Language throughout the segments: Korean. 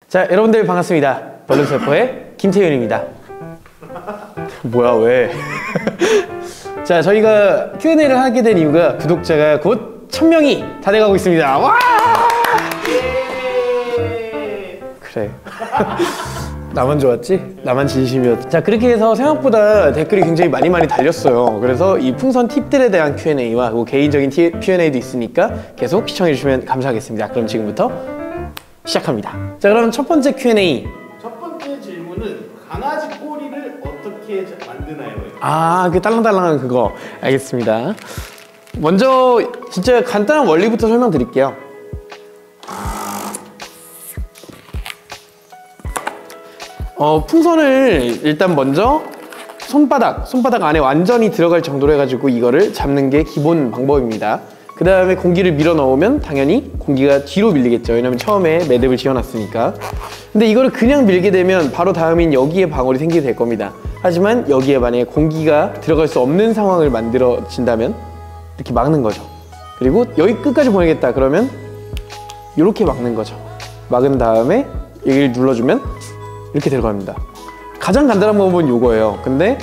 자, 여러분들 반갑습니다. 벌룬셰퍼의 김태윤입니다. 뭐야, 왜? 자, 저희가 Q&A를 하게 된 이유가 구독자가 곧 1000명이 다 돼가고 있습니다. 와! 그래. 나만 좋았지? 나만 진심이었지? 자, 그렇게 해서 생각보다 댓글이 굉장히 많이 달렸어요. 그래서 이 풍선 팁들에 대한 Q&A와 개인적인 Q&A도 있으니까 계속 시청해주시면 감사하겠습니다. 그럼 지금부터 시작합니다. 자, 그럼 첫 번째 Q&A. 첫 번째 질문은 강아지 꼬리를 어떻게 만드나요? 아, 그 딸랑딸랑한 그거. 알겠습니다. 먼저 진짜 간단한 원리부터 설명드릴게요. 풍선을 일단 먼저 손바닥 안에 완전히 들어갈 정도로 해가지고 이거를 잡는 게 기본 방법입니다. 그 다음에 공기를 밀어 넣으면 당연히 공기가 뒤로 밀리겠죠. 왜냐면 처음에 매듭을 지어놨으니까. 근데 이거를 그냥 밀게 되면 바로 다음인 여기에 방울이 생기게 될 겁니다. 하지만 여기에 만약에 공기가 들어갈 수 없는 상황을 만들어진다면 이렇게 막는 거죠. 그리고 여기 끝까지 보내겠다 그러면 이렇게 막는 거죠. 막은 다음에 여기를 눌러주면 이렇게 들어갑니다. 가장 간단한 방법은 이거예요. 근데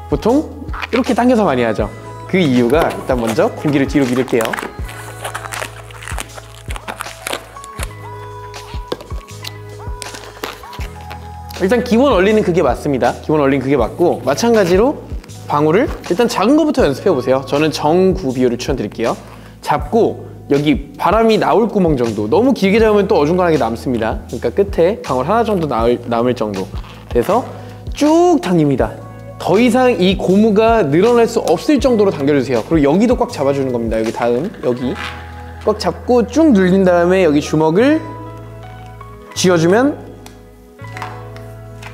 보통 이렇게 당겨서 많이 하죠. 그 이유가 일단 먼저 공기를 뒤로 밀을게요. 일단 기본 원리는 그게 맞습니다. 기본 원리는 그게 맞고, 마찬가지로 방울을 일단 작은 거부터 연습해 보세요. 저는 정구 비율을 추천드릴게요. 잡고 여기 바람이 나올 구멍 정도, 너무 길게 잡으면 또 어중간하게 남습니다. 그러니까 끝에 방울 하나 정도 남을 정도 그래서 쭉 당깁니다. 더 이상 이 고무가 늘어날 수 없을 정도로 당겨주세요. 그리고 여기도 꽉 잡아주는 겁니다. 여기 여기 꽉 잡고 쭉 눌린 다음에 여기 주먹을 쥐어주면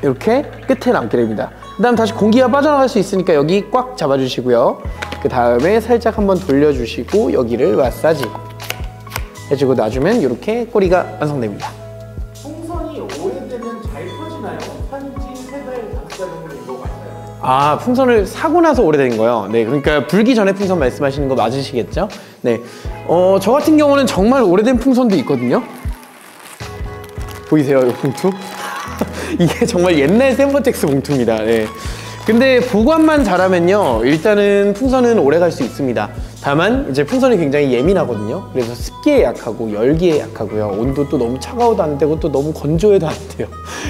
이렇게 끝에 남게 됩니다. 그 다음 다시 공기가 빠져나갈 수 있으니까 여기 꽉 잡아주시고요. 그 다음에 살짝 한번 돌려주시고 여기를 마사지 해주고 놔주면 이렇게 꼬리가 완성됩니다. 풍선이 오래되면 잘 터지나요? 산지 3달, 5달 정도 된 거 맞아요? 아, 풍선을 사고 나서 오래된 거요? 네, 그러니까 불기 전에 풍선 말씀하시는 거 맞으시겠죠? 네, 저 같은 경우는 정말 오래된 풍선도 있거든요. 보이세요, 이 봉투? 이게 정말 옛날 샘버텍스 봉투입니다. 네. 근데 보관만 잘하면요, 일단은 풍선은 오래 갈 수 있습니다. 다만 이제 풍선이 굉장히 예민하거든요. 그래서 습기에 약하고 열기에 약하고요. 온도도 너무 차가워도 안 되고 또 너무 건조해도 안 돼요.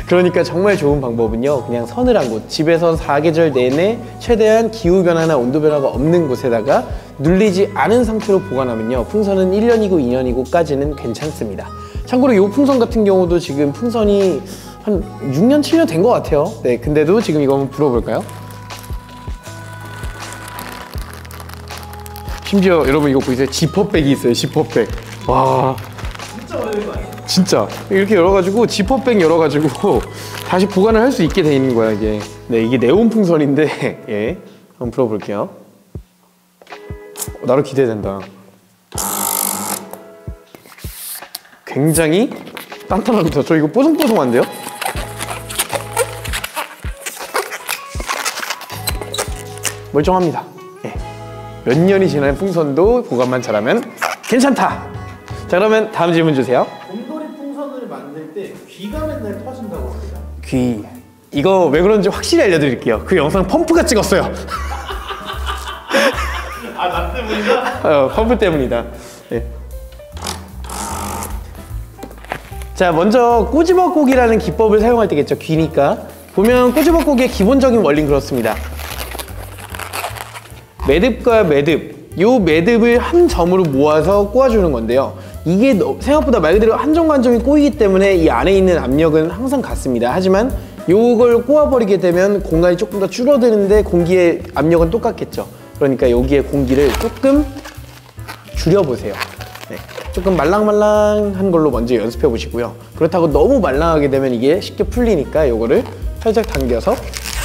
그러니까 정말 좋은 방법은요, 그냥 서늘한 곳, 집에서 사계절 내내 최대한 기후 변화나 온도 변화가 없는 곳에다가 눌리지 않은 상태로 보관하면요, 풍선은 1년이고 2년이고까지는 괜찮습니다. 참고로 이 풍선 같은 경우도 지금 풍선이 한 6년, 7년 된 것 같아요. 네, 근데도 지금 이거 한번 불어볼까요? 심지어 여러분 이거 보이세요? 지퍼백이 있어요, 지퍼백. 와, 진짜 오래된 거 아니에요? 진짜 이렇게 열어가지고 지퍼백 열어가지고 다시 보관을 할 수 있게 돼 있는 거야, 이게. 네, 이게 네온 풍선인데 예, 한번 불어볼게요. 나로 기대된다. 굉장히 단단합니다. 저 이거 뽀송뽀송한데요? 멀쩡합니다. 예. 몇 년이 지난 풍선도 보관만 잘하면 괜찮다. 자, 그러면 다음 질문 주세요. 곰돌이 풍선을 만들 때 귀가 맨날 터진다고 합니다. 귀. 이거 왜 그런지 확실히 알려드릴게요. 그 영상 펌프가 찍었어요. 아, 나 때문이다? 펌프 때문이다. 예. 자, 먼저 꼬집어꼬기라는 기법을 사용할 때겠죠. 귀니까. 보면 꼬집어꼬기의 기본적인 원리는 그렇습니다. 매듭과 매듭, 요 매듭을 한 점으로 모아서 꼬아주는 건데요. 이게 생각보다 말 그대로 한 점과 한 점이 꼬이기 때문에 이 안에 있는 압력은 항상 같습니다. 하지만 요걸 꼬아버리게 되면 공간이 조금 더 줄어드는데 공기의 압력은 똑같겠죠. 그러니까 여기에 공기를 조금 줄여보세요. 네. 조금 말랑말랑한 걸로 먼저 연습해 보시고요. 그렇다고 너무 말랑하게 되면 이게 쉽게 풀리니까 요거를 살짝 당겨서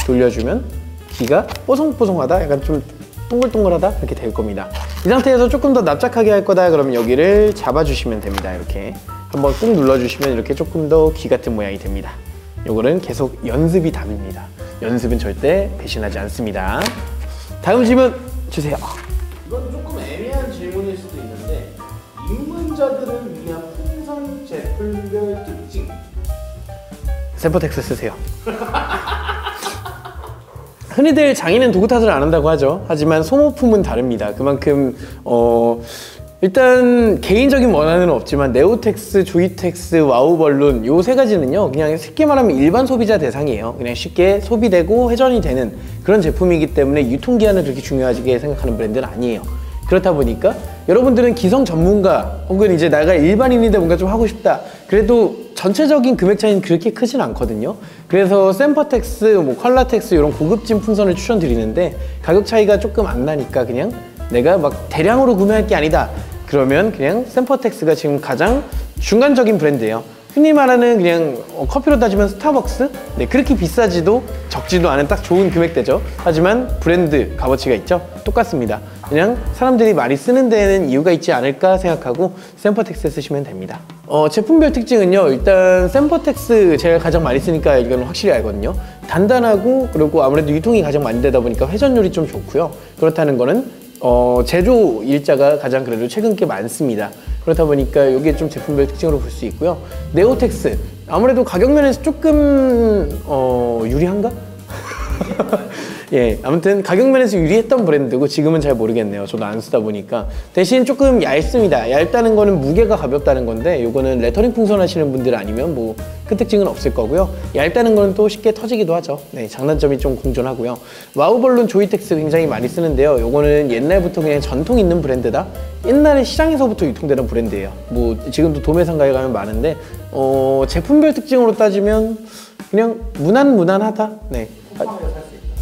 돌려주면 귀가 뽀송뽀송하다, 약간 좀 동글동글하다, 이렇게 될 겁니다. 이 상태에서 조금 더 납작하게 할 거다 그러면 여기를 잡아주시면 됩니다. 이렇게 한번 꾹 눌러주시면 이렇게 조금 더 귀 같은 모양이 됩니다. 요거는 계속 연습이 답입니다. 연습은 절대 배신하지 않습니다. 다음 질문 주세요. 이건 조금 애매한 질문일 수도 있는데, 입문자들을 위한 풍선 제품별 특징 샘퍼텍스 쓰세요. 흔히들 장인은 도구 탓을 안 한다고 하죠. 하지만 소모품은 다릅니다. 그만큼 일단 개인적인 원한은 없지만 네오텍스, 조이텍스, 와우벌룬 요 세 가지는요 그냥 쉽게 말하면 일반 소비자 대상이에요. 그냥 쉽게 소비되고 회전이 되는 그런 제품이기 때문에 유통기한을 그렇게 중요하게 생각하는 브랜드는 아니에요. 그렇다 보니까 여러분들은 기성 전문가 혹은 이제 내가 일반인인데 뭔가 좀 하고 싶다, 그래도 전체적인 금액 차이는 그렇게 크진 않거든요. 그래서 샘퍼텍스, 뭐 퀄라텍스 이런 고급진 풍선을 추천드리는데 가격 차이가 조금 안 나니까 그냥 내가 막 대량으로 구매할 게 아니다 그러면 그냥 샘퍼텍스가 지금 가장 중간적인 브랜드예요. 흔히 말하는 그냥 커피로 따지면 스타벅스? 네, 그렇게 비싸지도 적지도 않은 딱 좋은 금액대죠. 하지만 브랜드 값어치가 있죠? 똑같습니다. 그냥 사람들이 많이 쓰는 데에는 이유가 있지 않을까 생각하고 샘퍼텍스 쓰시면 됩니다. 제품별 특징은요, 일단 샘퍼텍스 제가 가장 많이 쓰니까 이건 확실히 알거든요. 단단하고 그리고 아무래도 유통이 가장 많이 되다 보니까 회전율이 좀 좋고요. 그렇다는 거는 제조 일자가 가장 그래도 최근 게 많습니다. 그렇다 보니까 이게 좀 제품별 특징으로 볼 수 있고요. 네오텍스 아무래도 가격 면에서 조금 유리한가? 예, 아무튼 가격 면에서 유리했던 브랜드고 지금은 잘 모르겠네요. 저도 안 쓰다 보니까. 대신 조금 얇습니다. 얇다는 거는 무게가 가볍다는 건데 요거는 레터링 풍선 하시는 분들 아니면 뭐 큰 특징은 없을 거고요. 얇다는 거는 또 쉽게 터지기도 하죠. 네, 장단점이 좀 공존하고요. 와우벌룬, 조이텍스 굉장히 많이 쓰는데요. 요거는 옛날부터 그냥 전통 있는 브랜드다. 옛날에 시장에서부터 유통되는 브랜드예요. 뭐 지금도 도매상가에 가면 많은데 제품별 특징으로 따지면 그냥 무난무난하다. 네.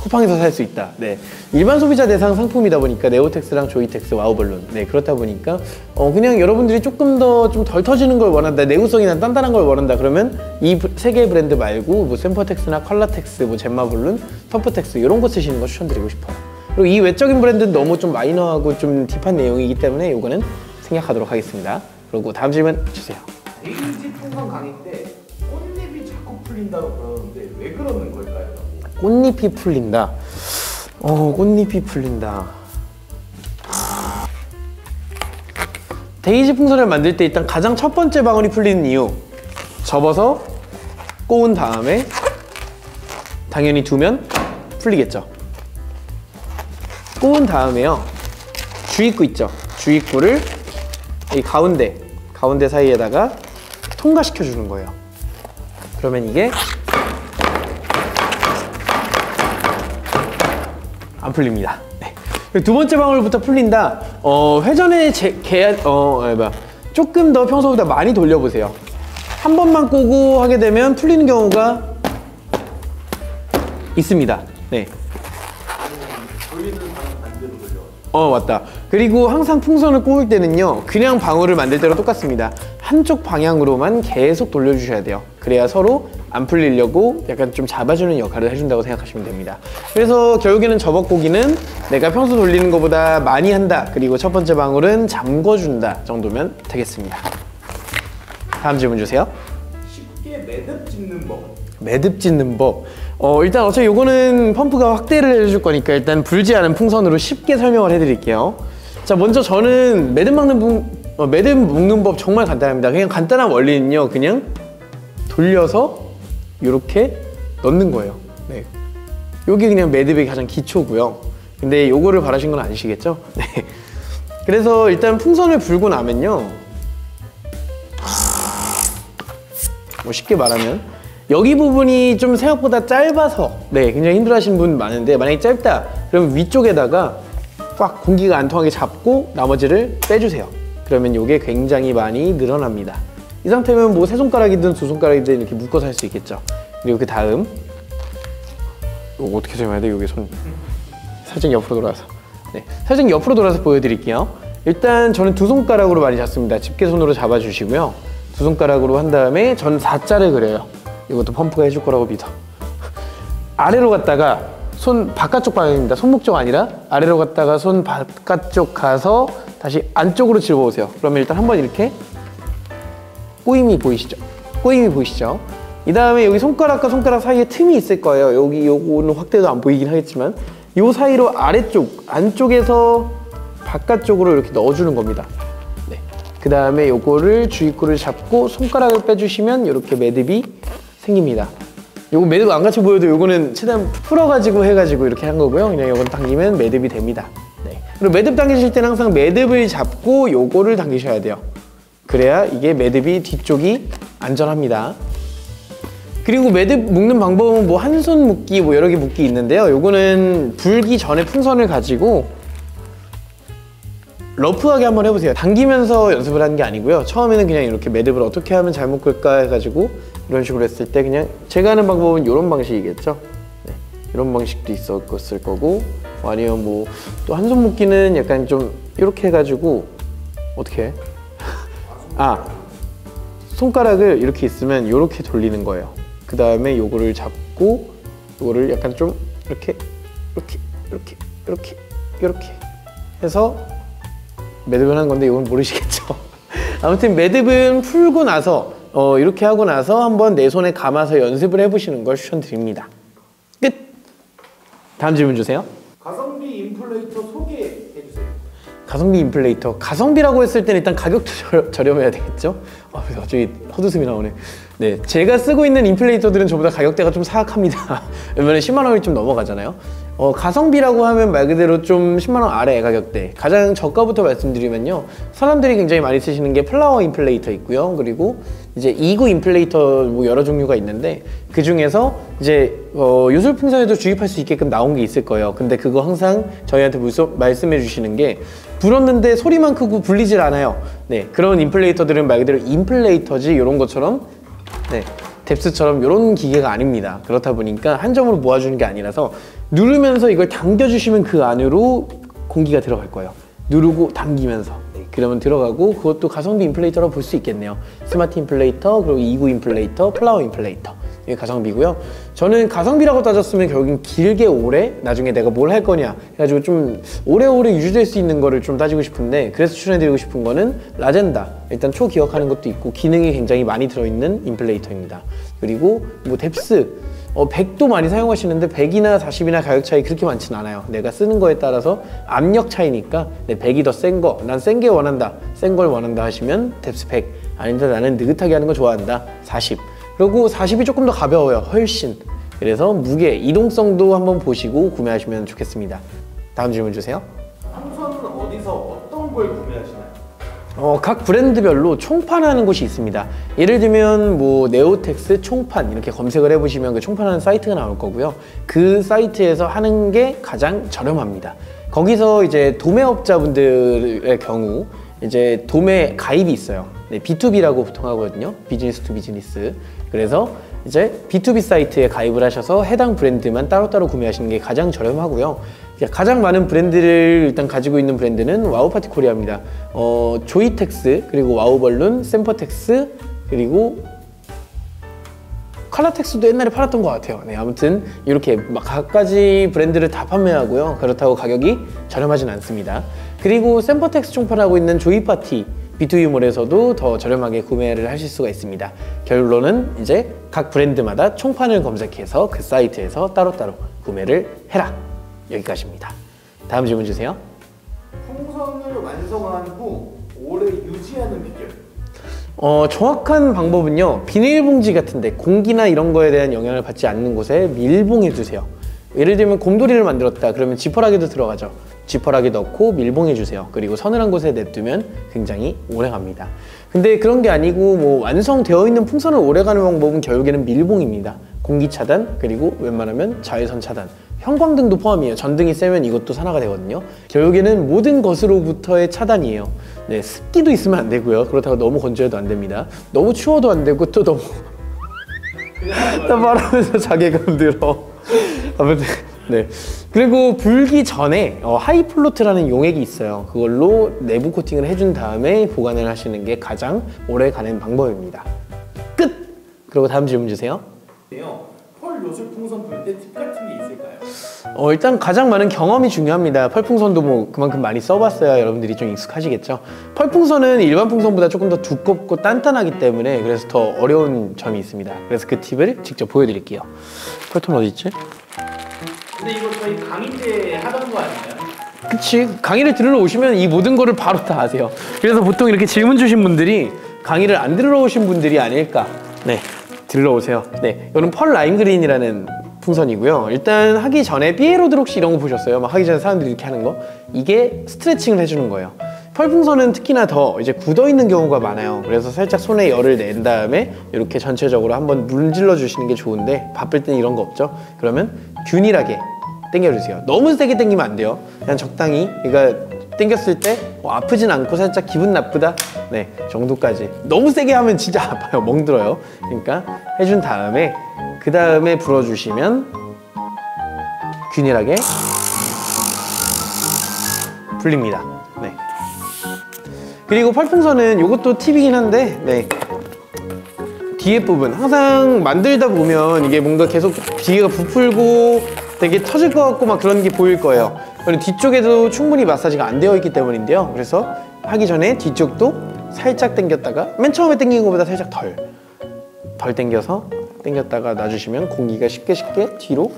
쿠팡에서 살 수 있다. 네, 일반 소비자 대상 상품이다 보니까 네오텍스랑 조이텍스, 와우벌룬. 네, 그렇다 보니까 그냥 여러분들이 조금 더 좀 덜 터지는 걸 원한다, 내구성이나 단단한 걸 원한다 그러면 이 세 개의 브랜드 말고 뭐 샘퍼텍스나 퀄라텍스, 뭐 젬마블룬, 터프텍스 이런 거 쓰시는 거 추천드리고 싶어요. 그리고 이 외적인 브랜드는 너무 좀 마이너하고 좀 딥한 내용이기 때문에 이거는 생략하도록 하겠습니다. 그리고 다음 질문 주세요. 데이지 풍선 강의 때 꽃잎이 자꾸 풀린다고 그러는데 왜 그러는 걸까요? 꽃잎이 풀린다. 꽃잎이 풀린다. 데이지 풍선을 만들 때 일단 가장 첫 번째 방울이 풀리는 이유, 접어서 꼬은 다음에 당연히 두면 풀리겠죠. 꼬은 다음에요, 주입구 있죠? 주입구를 이 가운데 사이에다가 통과시켜 주는 거예요. 그러면 이게 안 풀립니다. 네. 두 번째 방울부터 풀린다. 회전의 조금 더 평소보다 많이 돌려보세요. 한 번만 꼬고 하게 되면 풀리는 경우가 있습니다. 네. 돌리는 방향 반대로 돌려. 맞다. 그리고 항상 풍선을 꼬을 때는요, 그냥 방울을 만들 때랑 똑같습니다. 한쪽 방향으로만 계속 돌려주셔야 돼요. 그래야 서로 안 풀리려고 약간 좀 잡아주는 역할을 해준다고 생각하시면 됩니다. 그래서 결국에는 접어꼬기는 내가 평소 돌리는 것보다 많이 한다, 그리고 첫 번째 방울은 잠궈준다 정도면 되겠습니다. 다음 질문 주세요. 쉽게 매듭 짓는 법. 매듭 짓는 법. 일단 어차피 요거는 펌프가 확대를 해줄 거니까 일단 불지 않은 풍선으로 쉽게 설명을 해드릴게요. 자, 먼저 저는 매듭 묶는 법 정말 간단합니다. 그냥 간단한 원리는요, 그냥 돌려서 이렇게 넣는 거예요. 네, 요게 그냥 매듭의 가장 기초고요. 근데 요거를 바라신 건 아니시겠죠? 네. 그래서 일단 풍선을 불고 나면요, 뭐 쉽게 말하면 여기 부분이 좀 생각보다 짧아서 네, 굉장히 힘들어하시는 분 많은데, 만약에 짧다 그러면 위쪽에다가 꽉 공기가 안 통하게 잡고 나머지를 빼주세요. 그러면 요게 굉장히 많이 늘어납니다. 이 상태면 뭐 세 손가락이든 두 손가락이든 이렇게 묶어서 할 수 있겠죠. 그리고 그 다음 이거 어떻게 설명해야 돼? 요게 손 살짝 옆으로 돌아서, 네, 살짝 옆으로 돌아서 보여드릴게요. 일단 저는 두 손가락으로 많이 잡습니다. 집게손으로 잡아주시고요. 두 손가락으로 한 다음에 전 4자를 그려요. 이것도 펌프가 해줄 거라고 믿어. 아래로 갔다가 손 바깥쪽 방향입니다. 손목 쪽 아니라 아래로 갔다가 손 바깥쪽 가서 다시 안쪽으로 집어오세요. 그러면 일단 한번 이렇게 꼬임이 보이시죠? 꼬임이 보이시죠? 이 다음에 여기 손가락과 손가락 사이에 틈이 있을 거예요. 요거는 확대도 안 보이긴 하겠지만 요 사이로 아래쪽, 안쪽에서 바깥쪽으로 이렇게 넣어주는 겁니다. 네. 그 다음에 요거를 주입구를 잡고 손가락을 빼주시면 이렇게 매듭이 생깁니다. 요거 매듭 안 같이 보여도 요거는 최대한 풀어가지고 해가지고 이렇게 한 거고요. 그냥 요건 당기면 매듭이 됩니다. 네. 그리고 매듭 당기실 때는 항상 매듭을 잡고 요거를 당기셔야 돼요. 그래야 이게 매듭이 뒤쪽이 안전합니다. 그리고 매듭 묶는 방법은 뭐 한 손 묶기 뭐 여러 개 묶기 있는데요. 요거는 불기 전에 풍선을 가지고 러프하게 한번 해보세요. 당기면서 연습을 하는 게 아니고요. 처음에는 그냥 이렇게 매듭을 어떻게 하면 잘 묶을까 해가지고 이런 식으로 했을 때 그냥 제가 하는 방법은 이런 방식이겠죠. 네, 이런 방식도 있었을 거고 아니면 뭐 또 한 손 묶기는 약간 좀 이렇게 해가지고 어떻게 해? 아, 손가락을 이렇게 있으면 이렇게 돌리는 거예요. 그 다음에 요거를 잡고 요거를 약간 좀 이렇게 이렇게 해서 매듭을 하는 건데 이건 모르시겠죠? 아무튼 매듭은 풀고 나서 이렇게 하고 나서 한번 내 손에 감아서 연습을 해보시는 걸 추천드립니다. 끝! 다음 질문 주세요. 가성비 인플레이터 소개해주세요. 가성비 인플레이터. 가성비라고 했을 때는 일단 가격도 저렴해야 되겠죠? 갑자기 헛웃음이 나오네. 네, 제가 쓰고 있는 인플레이터들은 전부 다 가격대가 좀 사악합니다. 왜냐면 10만 원이 좀 넘어가잖아요. 가성비라고 하면 말 그대로 좀 10만 원 아래 가격대. 가장 저가부터 말씀드리면요. 사람들이 굉장히 많이 쓰시는 게 플라워 인플레이터 있고요. 그리고 이제 2구 인플레이터 뭐 여러 종류가 있는데 그 중에서 이제 요술풍선에도 주입할 수 있게끔 나온 게 있을 거예요. 근데 그거 항상 저희한테 말씀해 주시는 게 불었는데 소리만 크고 불리질 않아요. 네, 그런 인플레이터들은 말 그대로 인플레이터지 이런 것처럼 네, 뎁스처럼 이런 기계가 아닙니다. 그렇다 보니까 한 점으로 모아주는 게 아니라서 누르면서 이걸 당겨주시면 그 안으로 공기가 들어갈 거예요. 누르고 당기면서. 네, 그러면 들어가고 그것도 가성비 인플레이터라고 볼 수 있겠네요. 스마트 인플레이터, 그리고 2구 인플레이터, 플라워 인플레이터. 이게 가성비고요. 저는 가성비라고 따졌으면 결국엔 길게 오래 나중에 내가 뭘 할 거냐 해가지고 좀 오래오래 유지될 수 있는 거를 좀 따지고 싶은데 그래서 추천해드리고 싶은 거는 라젠다. 일단 초기억하는 것도 있고 기능이 굉장히 많이 들어있는 인플레이터입니다. 그리고 뭐 뎁스 100도 많이 사용하시는데 100이나 40이나 가격 차이 그렇게 많진 않아요. 내가 쓰는 거에 따라서 압력 차이니까 100이 더 센 거, 난 센 게 원한다, 센 걸 원한다 하시면 뎁스 100. 아닌데 나는 느긋하게 하는 거 좋아한다, 40. 그리고 40이 조금 더 가벼워요, 훨씬. 그래서 무게, 이동성도 한번 보시고 구매하시면 좋겠습니다. 다음 질문 주세요. 풍선은 어디서 어떤 걸 구매하시나요? 각 브랜드별로 총판하는 곳이 있습니다. 예를 들면 뭐 네오텍스 총판 이렇게 검색을 해보시면 그 총판하는 사이트가 나올 거고요. 그 사이트에서 하는 게 가장 저렴합니다. 거기서 이제 도매업자분들의 경우 이제 도매 가입이 있어요. 네, B2B라고 보통 하거든요. 비즈니스 투 비즈니스. 그래서 이제 B2B 사이트에 가입을 하셔서 해당 브랜드만 따로따로 구매하시는 게 가장 저렴하고요. 가장 많은 브랜드를 일단 가지고 있는 브랜드는 와우파티 코리아입니다. 조이텍스, 그리고 와우벌룬, 샘퍼텍스, 그리고 칼라텍스도 옛날에 팔았던 것 같아요. 네, 아무튼 이렇게 막 각가지 브랜드를 다 판매하고요. 그렇다고 가격이 저렴하진 않습니다. 그리고 샘퍼텍스 총판하고 있는 조이파티 B2B몰에서도 더 저렴하게 구매를 하실 수가 있습니다. 결론은 이제 각 브랜드마다 총판을 검색해서 그 사이트에서 따로따로 구매를 해라. 여기까지입니다. 다음 질문 주세요. 풍선을 완성한 후 오래 유지하는 비결. 정확한 방법은요. 비닐봉지 같은데 공기나 이런 거에 대한 영향을 받지 않는 곳에 밀봉해 두세요. 예를 들면 곰돌이를 만들었다 그러면 지퍼락에도 들어가죠. 지퍼락에 넣고 밀봉해 주세요. 그리고 서늘한 곳에 냅두면 굉장히 오래 갑니다. 근데 그런 게 아니고 뭐 완성되어 있는 풍선을 오래 가는 방법은 결국에는 밀봉입니다. 공기 차단, 그리고 웬만하면 자외선 차단, 형광등도 포함이에요. 전등이 세면 이것도 산화가 되거든요. 결국에는 모든 것으로부터의 차단이에요. 네, 습기도 있으면 안 되고요. 그렇다고 너무 건조해도 안 됩니다. 너무 추워도 안 되고 또 너무 나 말하면서 자괴감 들어. 아무튼 네. 그리고 불기 전에 하이플로트라는 용액이 있어요. 그걸로 내부 코팅을 해준 다음에 보관을 하시는 게 가장 오래 가는 방법입니다. 끝! 그리고 다음 질문 주세요. 펄 요술풍선 불 때 팁 같은 게 있을까요? 일단 가장 많은 경험이 중요합니다. 펄풍선도 뭐 그만큼 많이 써봤어야 여러분들이 좀 익숙하시겠죠. 펄풍선은 일반 풍선보다 조금 더 두껍고 단단하기 때문에 그래서 더 어려운 점이 있습니다. 그래서 그 팁을 직접 보여드릴게요. 펄톤 어디 있지? 근데 이거 저희 강의 때 하던 거 아닌가요? 그치. 강의를 들으러 오시면 이 모든 거를 바로 다 아세요. 그래서 보통 이렇게 질문 주신 분들이 강의를 안 들으러 오신 분들이 아닐까. 네. 들러오세요. 네, 이거는 펄 라임 그린이라는 풍선이고요. 일단 하기 전에 삐에로드 혹시 이런 거 보셨어요? 막 하기 전에 사람들이 이렇게 하는 거? 이게 스트레칭을 해주는 거예요. 펄 풍선은 특히나 더 이제 굳어 있는 경우가 많아요. 그래서 살짝 손에 열을 낸 다음에 이렇게 전체적으로 한번 문질러 주시는 게 좋은데 바쁠 땐 이런 거 없죠? 그러면 균일하게 당겨주세요. 너무 세게 당기면 안 돼요. 그냥 적당히, 그러니까 당겼을 때 아프진 않고 살짝 기분 나쁘다, 네, 정도까지. 너무 세게 하면 진짜 아파요. 멍들어요. 그러니까 해준 다음에 그 다음에 불어주시면 균일하게 풀립니다. 네. 그리고 펄풍선은 이것도 팁이긴 한데, 네, 뒤에 부분 항상 만들다 보면 이게 뭔가 계속 뒤가 부풀고 되게 터질 것 같고 막 그런 게 보일 거예요. 그리고 뒤쪽에도 충분히 마사지가 안 되어 있기 때문인데요. 그래서 하기 전에 뒤쪽도 살짝 당겼다가, 맨 처음에 당긴 것보다 살짝 덜 당겨서 당겼다가 놔주시면 공기가 쉽게 뒤로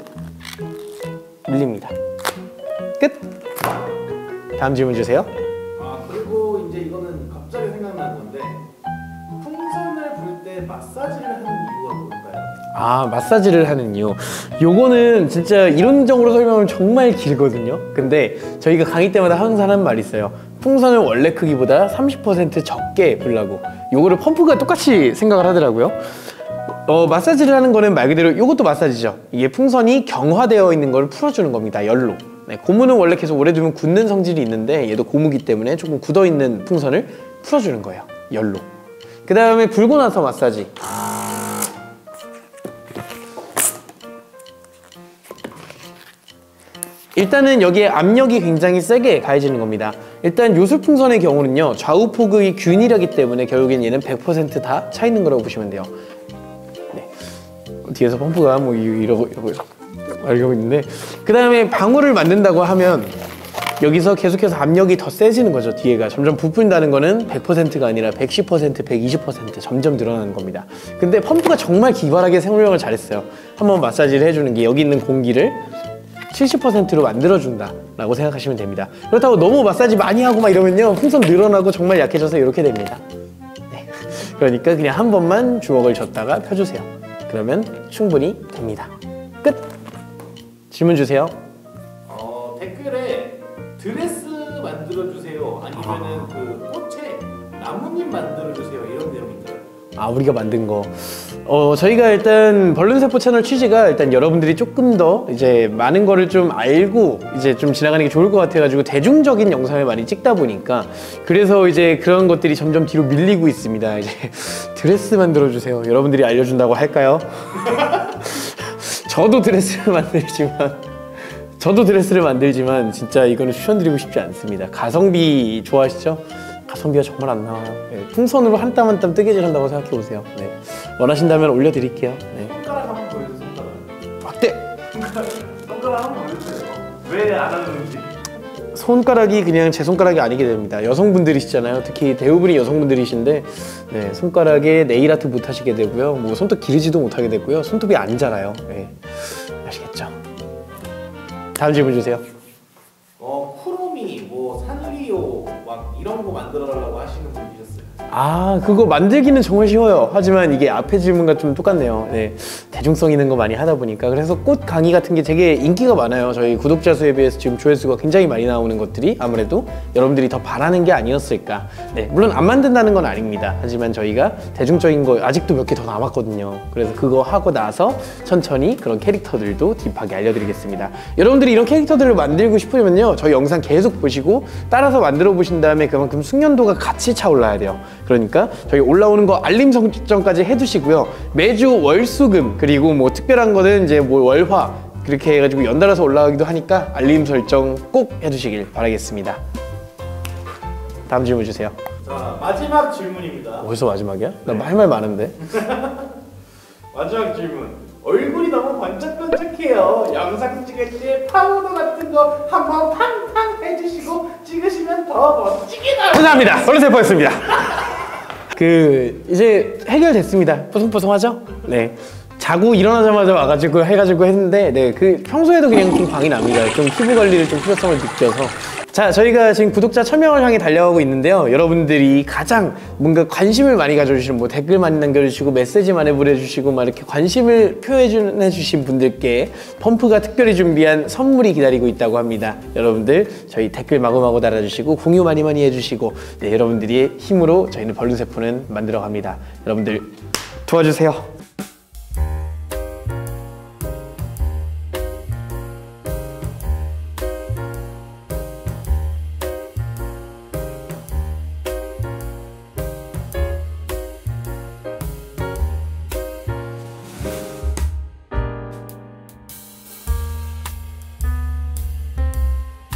밀립니다. 끝! 다음 질문 주세요. 그리고 이제 이거는 갑자기 생각난 건데, 풍선을 불 때 마사지를 하는 이유가 뭘까요? 마사지를 하는 이유. 요거는 진짜 이론적으로 설명하면 정말 길거든요. 근데 저희가 강의 때마다 항상 하는 말이 있어요. 풍선을 원래 크기보다 30% 적게 불라고. 요거를 펌프가 똑같이 생각을 하더라고요. 마사지를 하는 거는 말 그대로 요것도 마사지죠. 이게 풍선이 경화되어 있는 걸 풀어주는 겁니다. 열로. 네, 고무는 원래 계속 오래 두면 굳는 성질이 있는데 얘도 고무기 때문에 조금 굳어있는 풍선을 풀어주는 거예요. 열로. 그 다음에 불고 나서 마사지. 일단은 여기에 압력이 굉장히 세게 가해지는 겁니다. 일단 요술풍선의 경우는요, 좌우폭의 균일하기 때문에 결국엔 얘는 100% 다 차 있는 거라고 보시면 돼요. 네. 뒤에서 펌프가 뭐 이러고 있는데, 그 다음에 방울을 만든다고 하면 여기서 계속해서 압력이 더 세지는 거죠. 뒤에가 점점 부푼다는 거는 100%가 아니라 110%, 120% 점점 늘어나는 겁니다. 근데 펌프가 정말 기발하게 생활력을 잘했어요. 한번 마사지를 해주는 게 여기 있는 공기를 70%로 만들어준다 라고 생각하시면 됩니다. 그렇다고 너무 마사지 많이 하고 막 이러면요, 풍선 늘어나고 정말 약해져서 이렇게 됩니다. 네. 그러니까 그냥 한 번만 주먹을 젓다가 펴주세요. 그러면 충분히 됩니다. 끝! 질문 주세요. 댓글에 드레스 만들어주세요, 아니면은 그 꽃에 나뭇잎 만들어주세요, 이런 내용이 있더라고요. 우리가 만든 거. 저희가 일단 벌룬세포 채널 취지가 일단 여러분들이 조금 더 이제 많은 거를 좀 알고 이제 좀 지나가는 게 좋을 것 같아가지고 대중적인 영상을 많이 찍다 보니까, 그래서 이제 그런 것들이 점점 뒤로 밀리고 있습니다. 이제 드레스 만들어주세요. 여러분들이 알려준다고 할까요? 저도 드레스를 만들지만 진짜 이거는 추천드리고 싶지 않습니다. 가성비 좋아하시죠? 가성비가 정말 안 나와요. 네, 풍선으로 한 땀 한 땀 뜨개질 한다고 생각해 보세요. 네. 원하신다면 올려드릴게요. 네. 손가락 한번 보여주세요. 손가락. 확대! 손가락 한번 보여주세요. 왜 안 하는지. 손가락이 그냥 제 손가락이 아니게 됩니다. 여성분들이시잖아요. 특히 대부분이 여성분들이신데, 네, 손가락에 네일 아트 못 하시게 되고요. 뭐 손톱 기르지도 못하게 되고요. 손톱이 안 자라요. 네. 아시겠죠? 다음 질문 주세요. 쿠로미, 뭐 산리오 막 이런 거 만들어달라고 하시는 분이 계셨어요. 그거 만들기는 정말 쉬워요. 하지만 이게 앞에 질문과 좀 똑같네요. 네, 대중성 있는 거 많이 하다 보니까. 그래서 꽃 강의 같은 게 되게 인기가 많아요. 저희 구독자 수에 비해서 지금 조회수가 굉장히 많이 나오는 것들이 아무래도 여러분들이 더 바라는 게 아니었을까. 네, 물론 안 만든다는 건 아닙니다. 하지만 저희가 대중적인 거 아직도 몇 개 더 남았거든요. 그래서 그거 하고 나서 천천히 그런 캐릭터들도 딥하게 알려드리겠습니다. 여러분들이 이런 캐릭터들을 만들고 싶으면요, 저희 영상 계속 보시고 따라서 만들어 보신 다음에 그만큼 숙련도가 같이 차올라야 돼요. 그러니까 저희 올라오는 거 알림 설정까지 해두시고요. 매주 월수금, 그리고 뭐 특별한 거는 이제 뭐 월화 그렇게 해가지고 연달아서 올라가기도 하니까 알림 설정 꼭 해두시길 바라겠습니다. 다음 질문 주세요. 자, 마지막 질문입니다. 벌써 마지막이야? 나 할 말 많은데. 마지막 질문. 얼굴이 너무 번쩍번쩍해요. 영상 찍을 때 파우더 같은 거 한번 팡팡 해주시고 찍으시면 더 멋지게 나와요. 감사합니다. 벌룬세포였습니다. 이제 해결됐습니다. 뽀송뽀송하죠? 네. 자고 일어나자마자 와가지고 해가지고 했는데, 네, 평소에도 그냥 좀 광이 납니다. 좀 피부 관리를 좀 필요성을 느껴서 자, 저희가 지금 구독자 1000명을 향해 달려가고 있는데요. 여러분들이 가장 뭔가 관심을 많이 가져주시는 뭐 댓글 많이 남겨주시고 메시지 많이 보내주시고 막 이렇게 관심을 표해주신 분들께 펌프가 특별히 준비한 선물이 기다리고 있다고 합니다. 여러분들 저희 댓글 마구마구 달아주시고 공유 많이 해주시고 네, 여러분들의 힘으로 저희는 벌룬세포는 만들어갑니다. 여러분들 도와주세요.